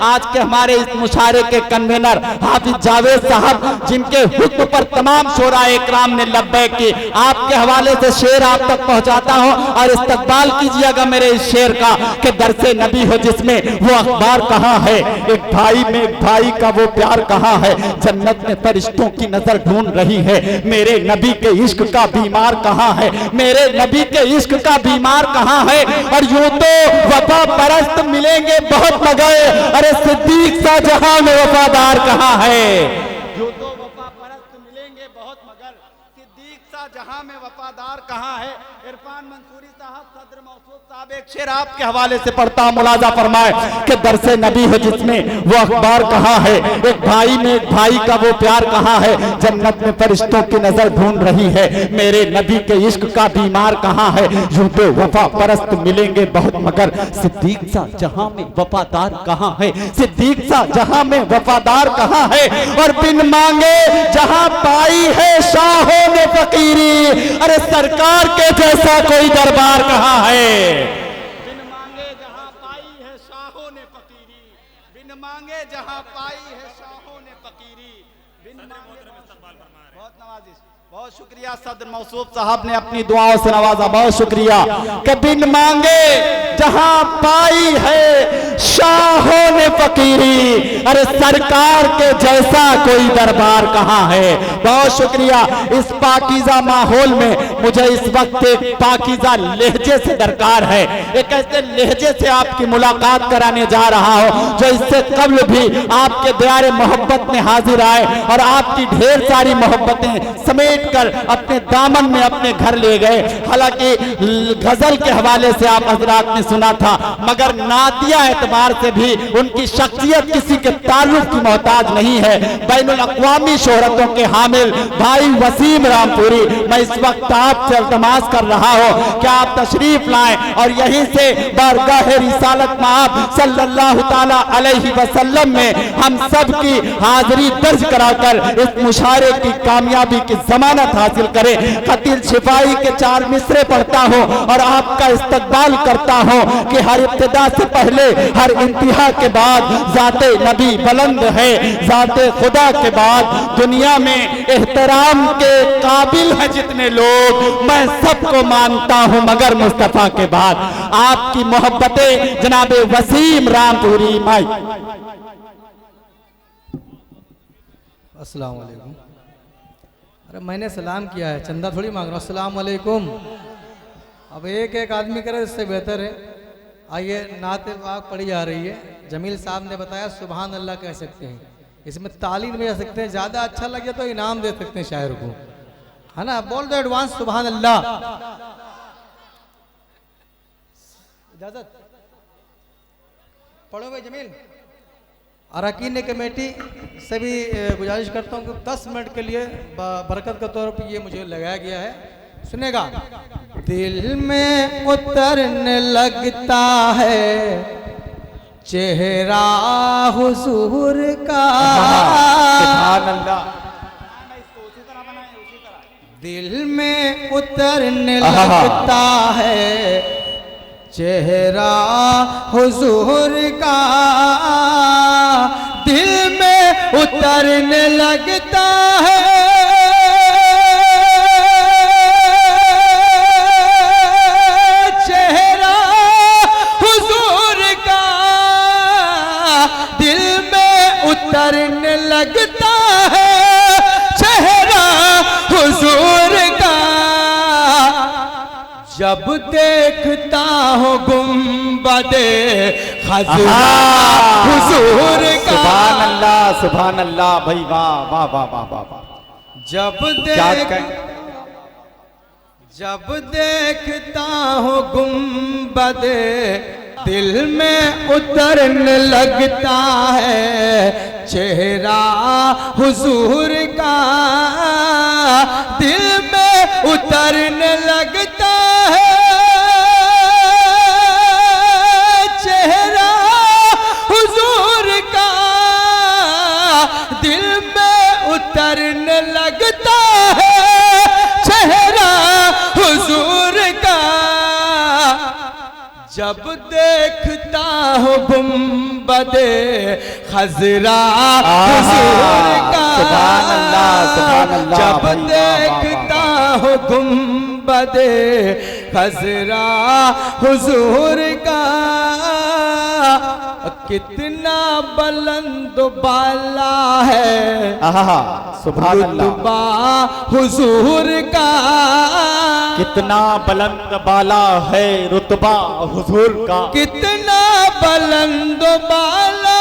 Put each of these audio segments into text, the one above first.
आज के हमारे इस मुशारे के कन्वीनर हाफिज जावेद साहब, जिनके हुक्म पर तमाम शोरा इकराम ने लब्बैक की, आपके हवाले से शेर आप तक पहुंचाता हूं और इस्तकबाल कीजिएगा मेरे इस शेर का कि दरसे नबी हो जिसमें वो अखबार कहाँ है, एक भाई में एक भाई का वो प्यार कहाँ है, जन्नत में फरिश्तों की नजर ढूंढ रही है, मेरे नबी के इश्क का बीमार कहाँ है, मेरे नबी के इश्क का बीमार कहाँ है। और यूं तो वफा परस्त मिलेंगे बहुत मगर, अरे सिद्दीक सा जहां में वफादार कहाँ है। यूं तो वफा परस्त मिलेंगे बहुत मगर, सिद्दीक सा जहां में वफादार कहाँ है। इरफान मंसूरी साहब, सदर मौसूफ साहब, एक शेर आपके हवाले से पढ़ता हूं, मुलाजा फरमाए कि दरसे नबी हो जिसमें वो अखबार कहाँ है, एक भाई में एक भाई का वो प्यार कहाँ है, जन्नत में फरिश्तों की नजर ढूंढ रही है, मेरे नबी के इश्क का बीमार कहाँ है। यूं तो वफा परस्त मिलेंगे बहुत मगर, सिद्दीक सा जहां में वफादार कहाँ है, सिद्दीक सा जहां में वफादार कहाँ है। और बिन मांगे जहां पाई है शाहों ने फकीरी, अरे सरकार के जैसा कोई दरबार कहाँ है। बिन मांगे जहां पाई है शाहों ने फकीरी, बिन मांगे जहां पाई है शाहों ने फकीरी, बिन मांगे। बहुत नवाजिश, बहुत शुक्रिया सदर मौसूफ साहब ने अपनी दुआओं से नवाजा, बहुत शुक्रिया। कि बिन मांगे जहां पाई है शाहों ने फकीरी, अरे सरकार के जैसा कोई दरबार कहाँ है। बहुत शुक्रिया। इस पाकीज़ा माहौल में मुझे इस वक्त एक पाकीज़ा लहजे से दरकार है, एक ऐसे लहजे से आपकी मुलाकात कराने जा रहा हूं जो इससे कबल भी आपके दयारे मोहब्बत में हाजिर आए और आपकी ढेर सारी मोहब्बतें समेट कर अपने दामन में अपने घर ले गए। हालांकि गजल के हवाले से आप हजरात ने सुना था, मगर नातिया एतबार से भी उनकी शख्सियत किसी के ताल्लुक की मोहताज नहीं है। बैनुल अक़वामी शोहरतों के हामिल भाई वसीम रामपुरी, मैं इस वक्त आपसे इल्तमास कर रहा हूँ कि आप तशरीफ लाएं और यहीं से बारगाह रिसालत माब सल्लल्लाहु ताला अलैहि वसल्लम में हम सब की हाजिरी दर्ज कराकर इस मुशारे की कामयाबी की जमानत हासिल करें। खतील शिफाई के 4 मिसरे पढ़ता हूँ और आपका इस्तकबाल करता हूँ कि हर इब्तिदा से पहले हर इंतहा के बाद जाते नबी बुलंद है, जाते खुदा के बाद दुनिया में एहतराम के काबिल है जितने लोग, मैं सबको मानता हूँ मगर मुस्तफा के बाद। आपकी मोहब्बतें जनाबे वसीम रामपुरी माई। अस्सलाम वालेकुम। अरे मैंने सलाम किया है, चंदा थोड़ी मांग रहा हूँ। अस्सलाम वालेकुम। अब एक एक आदमी करे इससे बेहतर है। आइए नाते पाक पढ़ी जा रही है। जमील साहब ने बताया सुभान अल्लाह कह सकते हैं, इसमें ताली भी जा सकते हैं, ज़्यादा अच्छा लगे तो इनाम दे सकते हैं शायर को, है ना। बोल दो एडवांस सुभान अल्लाह। इजाजत पढ़ो भाई जमील। अरकान कमेटी से भी गुजारिश करता हूँ कि 10 मिनट के लिए बरकत के तौर पर ये मुझे लगाया गया है, सुनेगा। दिल में उतरने लगता है चेहरा हुजूर का, दिल में उतरने लगता है चेहरा हुजूर का, दिल में उतरने लगता है चेहरा हुजूर का, दिल में उतरने लगता है चेहरा हुजूर का। जब देखता हूँ गुंबदे खज़रा हुजूर का। सुभान अल्लाह, सुभान अल्लाह भाई, वाह वाह वाह वाह वाह। जब देखता हूँ गुंबदे दिल में उतरने लगता है चेहरा हुजूर का, दिल में उतरने लगता है चेहरा हुजूर का, दिल में उतरने लगता है चेहरा हुजूर का। जब देखता हूँ गुंबदे खजरा हुजूर का, सुभान अल्लाह, जब देखता हो गुंबदे खजरा हुजूर का, कितना बुलंद बाला है सुभान अल्लाह, रुतबा हुजूर का, कितना बुलंद बाला है रुतबा हुजूर का, कितना बुलंद बाला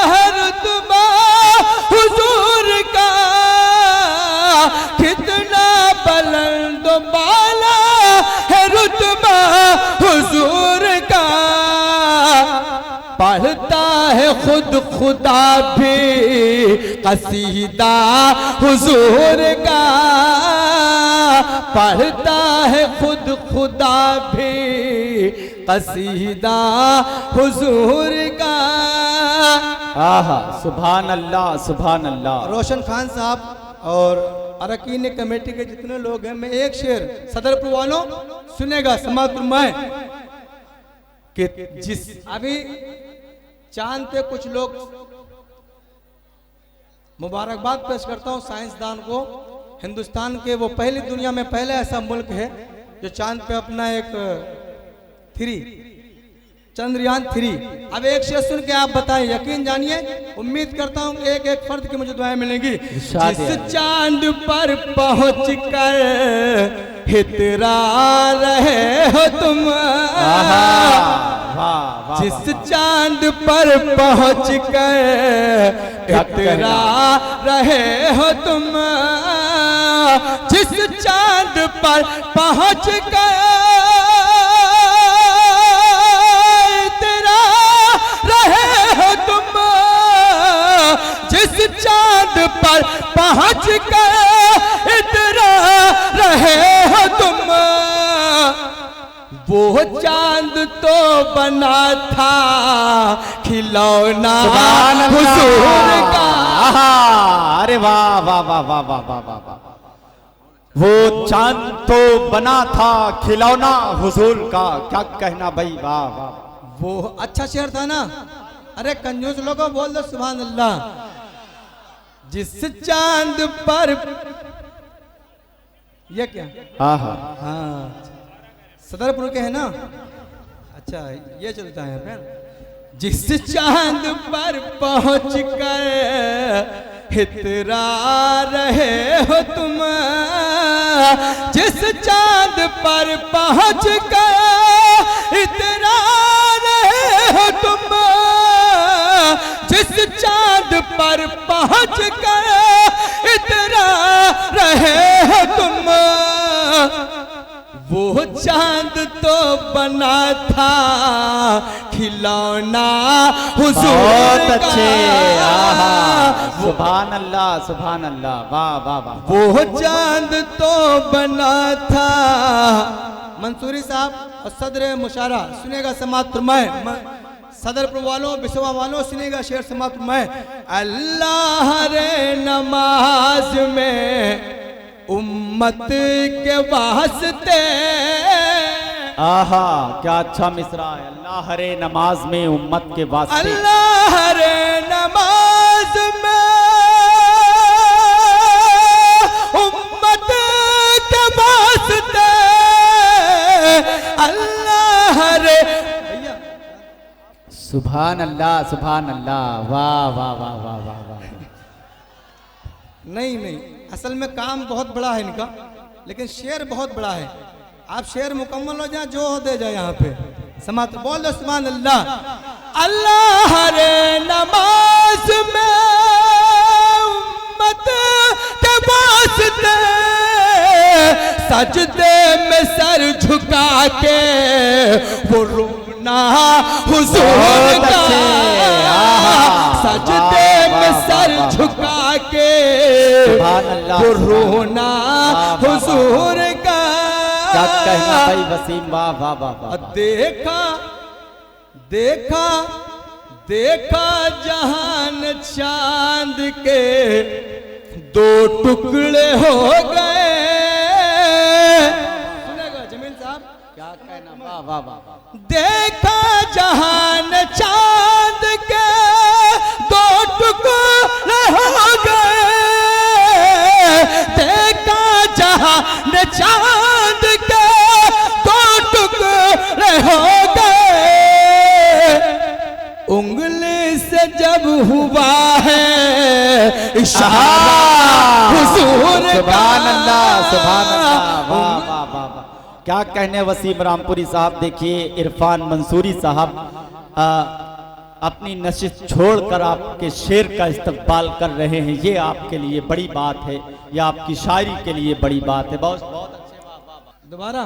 है रुतबा हुजूर का, कितना बुलंद बाला है रुतबा हुजूर का, पढ़ता है खुद खुदा भी कसीदा हुजूर का, पढ़ता है खुद खुदा भी कसीदा हुजूर का। आहा, सुभान अल्लाह, सुभान अल्लाह। रोशन खान साहब और अरकीन कमेटी के जितने लोग हैं, मैं एक शेर सदरपुर वालों सुनेगा समाप्त मैं कि जिस अभी चांद पे कुछ लोग मुबारकबाद पेश करता हूँ साइंसदान को, हिंदुस्तान के वो पहली दुनिया में पहले ऐसा मुल्क है जो चांद पे अपना एक चंद्रयान 3। अब एक शेर सुन के आप बताएं, यकीन जानिए, उम्मीद करता हूँ एक एक फर्द की मुझे दुआएं मिलेंगी। जिस चांद पर पहुंच कर हितरा रहे हो तुम, जिस चांद पर पहुंच कर हितरा रहे हो तुम, जिस चांद पर पहुंच कर जिस चांद पर पहुंच कर इतरा रहे हो तुम, वो चांद तो बना था खिलौना हुजूर का। अरे वाह वाह वाह वाह वाह वाह वाह वाह, वो चांद तो बना था खिलौना हुजूर का, क्या कहना भाई, वाह वाह। वो अच्छा शेर था ना, अरे कंजूस लोगों बोल दो सुभान अल्लाह। जिस चांद पर ये क्या, हाँ सदरपुर के है ना, अच्छा ये चलता है फिर। जिस चांद पर पहुंच कर हितरा रहे हो तुम, जिस चांद पर पहुंच कर इतरा रहे हो तुम, जिस चांद पर पहुंच कर इतरा रहे हो तुम, वो चांद तो बना था खिलौना हुजूर का। अच्छे, सुभान अल्लाह, सुभान अल्लाह, वाह वाह वाह। वो चांद तो बना था। मंसूरी साहब और सदर मुशारा सुनेगा समात फरमाए, सदरपुर वालों बिसवा वालों सुनेगा शेर समाप्त मैं। अल्लाह रे नमाज में उम्मत के वास्ते, आहा क्या अच्छा मिसरा है। अल्लाह रे नमाज में उम्मत के वास्ते, अल्लाह रे नमाज में उम्मत के वास्ते, अल्लाह रे। सुभान अल्लाह, सुभान अल्लाह, वाह वाह वाह वाह वाह वाह। नहीं, असल में काम बहुत बड़ा है इनका, लेकिन शेर बहुत बड़ा है। आप शेर मुकम्मल हो जाए, जो हो दे जाए यहाँ पे समाप्त बोल दो सुभान अल्लाह। अल्लाह रे नमाज में उम्मत के वास्ते, सजदे में सर झुका के वो रोना हुजूर का, सजदे में सर झुका के वो रोना हुजूर का। क्या कहना भाई वसीम, वाह वाह वाह वाह। देखा देखा देखा जहान चांद के दो टुकड़े हो गए। सुनेगा जमील साहब, क्या कहना, वाह वाह वाह। देखा जहान चांद के दो टुकड़े हो गए, देखा जहान चांद के दो टुकड़े हो गए, उंगली से जब हुआ है इशारा हुजूर का। सुभान अल्लाह सुभान अल्लाह, वाह वाह वाह वाह। क्या कहने वसीम रामपुरी साहब। देखिए इरफान मंसूरी साहब अपनी नशिश छोड़कर आपके शेर का इस्तकबाल कर रहे हैं, ये आपके लिए बड़ी बात है, ये आपकी शायरी के लिए बड़ी बात है। बहुत बहुत अच्छे, वाह वाह वाह। दोबारा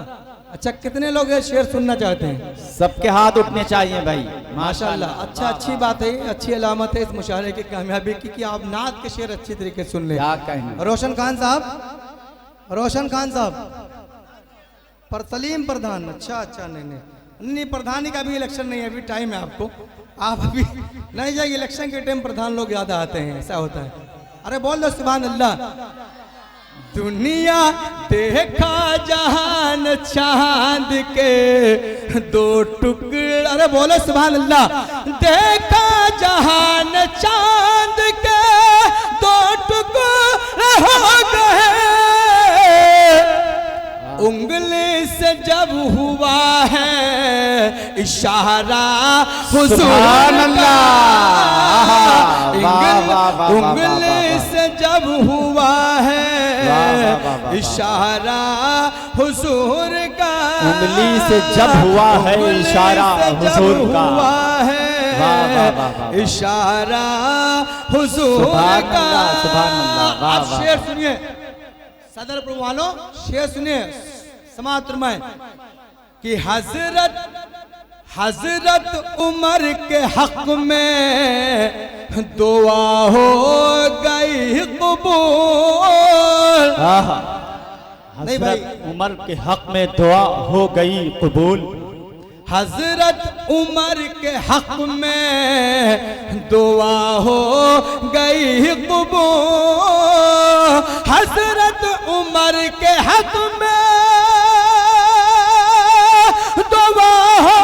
अच्छा, कितने लोग ये शेर सुनना चाहते हैं? सबके हाथ उठने चाहिए भाई, माशाल्लाह। अच्छा, अच्छी बात है, अच्छी अलामत है इस मुशायरे की कामयाबी की कि आप नात के शेर अच्छी तरीके से सुन ले। क्या कहने। रोशन खान साहब, रोशन खान साहब पर सलीम प्रधान। अच्छा नहीं, प्रधानी का भी इलेक्शन नहीं है, अभी टाइम है आपको, आप अभी नहीं जाइए। इलेक्शन के टाइम प्रधान लोग ज्यादा आते हैं, ऐसा होता है। अरे बोल दो सुभान अल्लाह। दुनिया देखा जहान चांद के दो टुकड़े, अरे बोलो सुभान अल्लाह। देखा जहान चांद के दो टुकड़े हो गए, उंगली से जब हुआ है इशारा हुजूर का, उंगली से जब हुआ है इशारा हुजूर का, उंगली से जब हुआ है इशारा हुजूर का, इशारा हुजूर का। आप शेर सुनिए सदर प्रभु वालों, शेर सुनिए समाअत फरमाए कि हजरत उमर के हक में दुआ हो गई कबूल। नहीं भाई, उमर के हक में दुआ हो गई कबूल। हजरत उमर के हक में दुआ हो गई कबूल, हजरत उमर के हक में दुआ हो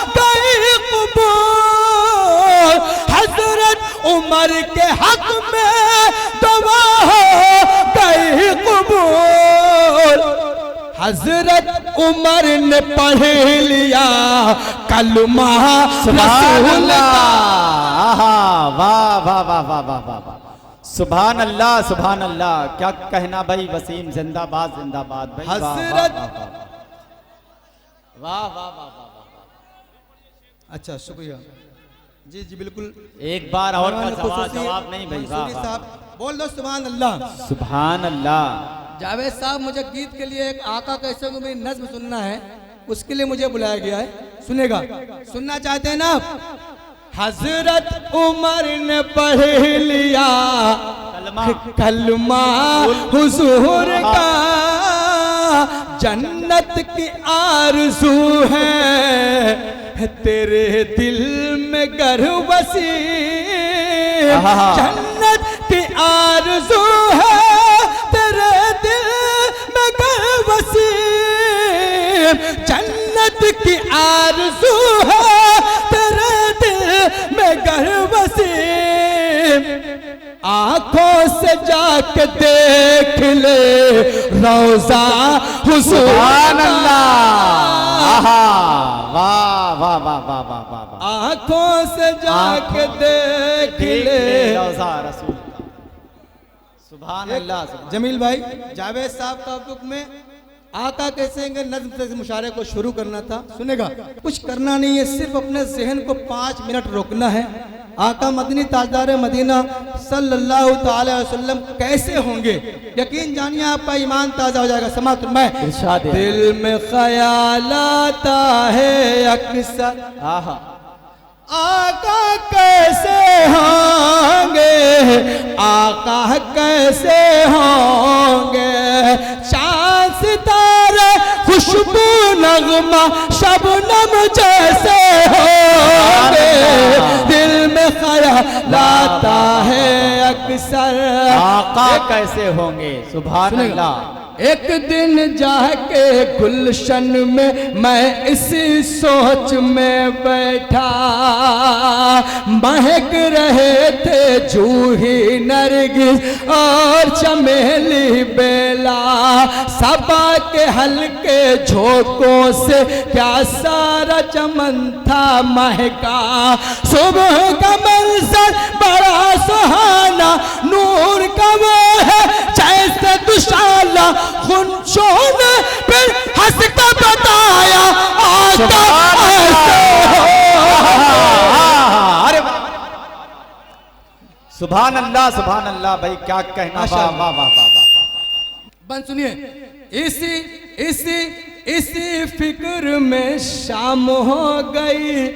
गई कबूल, हजरत उमर के हक में दुआ हो गई कबूल। हजरत उमर ने पढ़ लिया कलमा रसूल का। वाह वाह वाह वाह वाह वाह वाह, सुभान अल्लाह सुभान अल्लाह। क्या कहना भाई वसीम, जिंदाबाद जिंदाबाद भाई। हजरत वाह वाह वाह वाह। अच्छा शुक्रिया जी जी बिल्कुल। एक बार और का जवाब नहीं भाई। वाह साहब बोल दो सुभान अल्लाह सुभान अल्लाह। जावेद साहब, मुझे गीत के लिए एक आका कैसे को मेरी नज्म सुनना है, उसके लिए मुझे बुलाया गया है, सुनेगा? सुनना चाहते हैं ना आप? हजरत उमर ने पढ़ लिया कलमा हुजूर का, जन्नत की आरज़ू है तेरे दिल में गर वसी, जन्नत की आरज़ू है तेरे दिल में गर वसी, जन्नत की आरज़ू है तेरे दिल में गर वसी, आंखों से जाके देख ले रोज़ा हुजूर। सुभान अल्लाह। वाह वाह वाह वाह वाह वाह। आंखों से जाके देख ले रोज़ा रसूल। सुभान अल्लाह। जमील भाई, जावेद साहब का हुक्म में आका कैसे नज़्म से मुशारे को शुरू करना था, सुनेगा? कुछ करना नहीं है, सिर्फ अपने जहन को 5 मिनट रोकना है। आका मदनी ताजदार मदीना सल्लल्लाहु ताला अलैहि वसल्लम कैसे होंगे, यकीन जानिए आपका ईमान ताज़ा हो जाएगा। समात में दिल में ख्याल आता है अक्सर, आका कैसे होंगे, आका कैसे होंगे, चाँद सितारे खुशबू नगमा शबनम जैसे होंगे, दिल में ख्याल आता है अक्सर, आका कैसे होंगे। सुभान अल्लाह। एक दिन जाके गुलशन में मैं इसी सोच में बैठा, महक रहे थे जूही नरगिस और चमेली बेला, सबा के हल्के झोंकों से क्या सारा चमन था महका। सुबह का मंजर बड़ा सुहाना, नूर का वो है जैसे दुशाला, गुंजों ने फिर हंस कर बताया आका ऐसे अरे सुभान अल्लाह भाई, क्या कहना। वाह वाह वाह वाह। बन सुनिए, इसी फिक्र में शाम हो गई,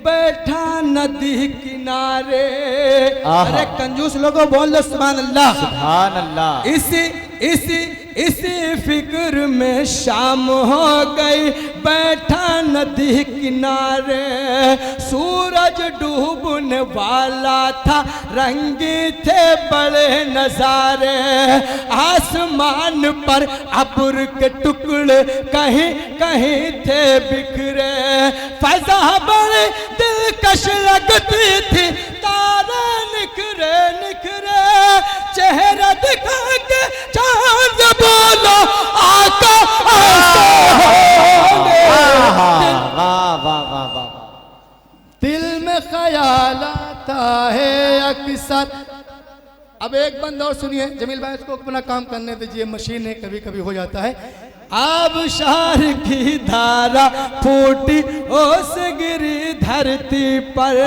बैठा नदी किनारे। अरे कंजूस लोगों बोल दो सुभान अल्लाह। सुभान अल्लाह। इसी फिक्र में शाम हो गई, बैठा नदी किनारे। सूरज डूबने वाला था, रंगी थे बड़े नजारे। आसमान पर अब्र के टुकड़े कहीं कहीं थे बिखरे। फजा बड़े दिलकश लगती थी, तारे निखरे निखरे। चेहरा दिखा के चांद बोलो आका ऐसे होंगे। दिल में ख्याल आता है अक्सर। अब एक बंद और सुनिए जमील भाई, इसको अपना काम करने दीजिए, मशीन है कभी कभी हो जाता है। आबशार की धारा फूटी ओस गिरी धरती पर,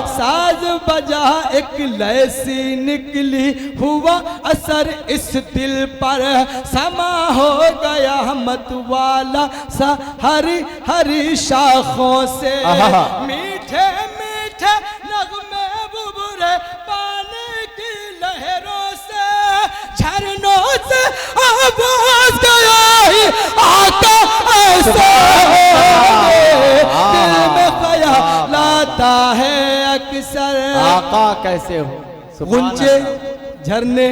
साज बजा एक लैसी निकली, हुआ असर इस दिल पर। समा हो गया मत वाला सा हरी हरी शाखों से, मीठे मीठे नगमे बुबुरे पानी की लहरों से। झरनों से आवाज गया ही आका ऐसे दिल में ख्याल आता है अक्सर। आका कैसे हो। गुंजे झरने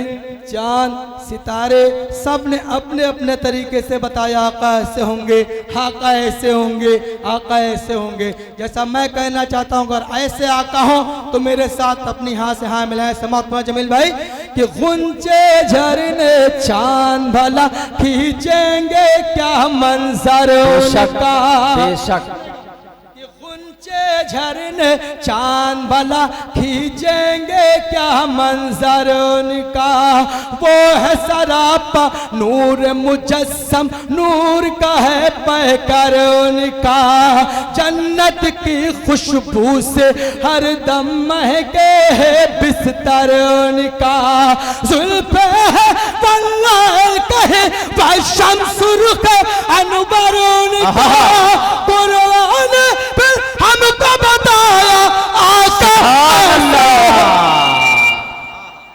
चांद सितारे सब ने अपने अपने तरीके से बताया आका ऐसे होंगे, आका ऐसे होंगे, आका ऐसे होंगे। जैसा मैं कहना चाहता हूँ, अगर ऐसे आका हो तो मेरे साथ अपनी हाँ से हाँ मिलाएं। समाप्त हुआ जमील भाई कि गुंजे झरने चांद भला खींचेंगे क्या मंजर उनका। बेशक झरने चांद भला खींचेंगे क्या मंजर उनका। वो है सरापा नूर मुजस्सम, नूर का है पैकर उनका। जन्नत की खुशबू से हर दम महके है बिस्तर उनका। जुल्फे है वल्लाह कहे शम्स रुख अनवर उनका।